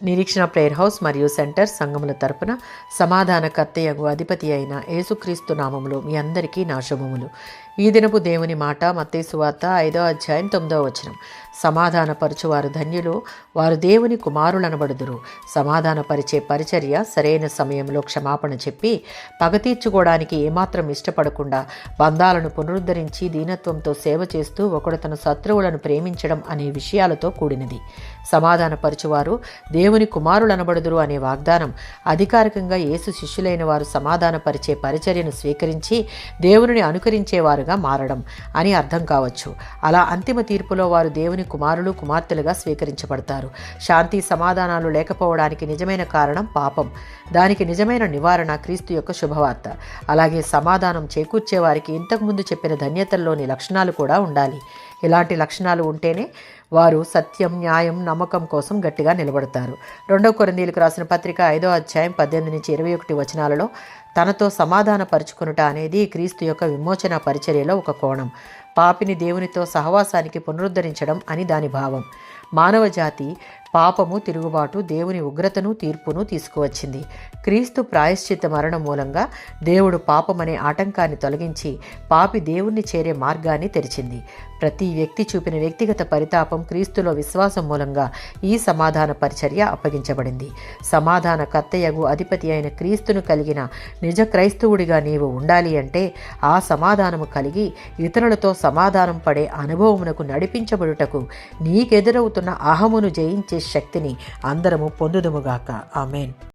నిరీక్షణ prayer house మరియు centre సంఘముల తరపున సమాధానకర్తయగు అధిపతి అయిన యేసుక్రీస్తు నామములో మీ అందరికీ నా శుభములు. ఈ దినపు దేవుని మాట మత్తయి సువార్త 5వ అధ్యాయం 9వ వచనం. సమాధానపరచువారు ధన్యులు, వారు దేవుని కుమారులనబడుదురు. సమాధానపరిచే పరిచర్య సరైన సమయంలో క్షమాపణ చెప్పి పగ తీర్చుకోవడానికి ఏమాత్రం ఇష్టపడకుండా బంధాలను పునరుద్ధరించి దీనత్వంతో సేవ చేస్తూ ఒకడు తన శత్రువులను ప్రేమించడం అనే విషయాలతో కూడినది. సమాధానపరచువారు దేవుని కుమారులనబడుదురు అనే వాగ్దానం అధికారికంగా యేసు శిష్యులైన వారు సమాధానపరిచే పరిచర్యను స్వీకరించి దేవునిని అనుకరించేవారుగా మారడం అని అర్థం కావచ్చు. అలా అంతిమ తీర్పులో వారు దేవుని కుమారులు కుమార్తెలుగా స్వీకరించబడతారు. శాంతి సమాధానాలు లేకపోవడానికి నిజమైన కారణం పాపం. దానికి నిజమైన నివారణ క్రీస్తు యొక్క శుభవార్త. అలాగే సమాధానం చేకూర్చే వారికి ఇంతకుముందు చెప్పిన ధన్యతల్లోని లక్షణాలు కూడా ఉండాలి. ఇలాంటి లక్షణాలు ఉంటేనే వారు సత్యం, న్యాయం, నమ్మకం కోసం గట్టిగా నిలబడతారు. 2 కొరింథీయులకు రాసిన పత్రిక 5వ అధ్యాయం 18 నుంచి 21 వచనాలలో తనతో సమాధాన పరుచుకొనుట అనేది క్రీస్తు యొక్క విమోచన పరిచర్యలో ఒక కోణం. పాపిని దేవునితో సహవాసానికి పునరుద్ధరించడం అని దాని భావం. మానవ జాతి పాపము, తిరుగుబాటు, దేవుని ఉగ్రతను, తీర్పును తీసుకువచ్చింది. క్రీస్తు ప్రాయశ్చిత్త మరణం మూలంగా దేవుడు పాపమనే ఆటంకాన్ని తొలగించి పాపి దేవుణ్ణి చేరే మార్గాన్ని తెరిచింది. ప్రతి వ్యక్తి చూపిన వ్యక్తిగత పరితాపం క్రీస్తులో విశ్వాసం మూలంగా ఈ సమాధాన పరిచర్య అప్పగించబడింది. సమాధానకర్తయగు అధిపతి అయిన క్రీస్తును కలిగిన నిజ క్రైస్తవుడిగా నీవు ఉండాలి అంటే ఆ సమాధానము కలిగి ఇతరులతో సమాధానం పడే అనుభవమునకు నడిపించబడుటకు నీకెదురవుతున్న అహమును జయించే శక్తిని అందరము పొందుదుముగాక. ఆమేన్.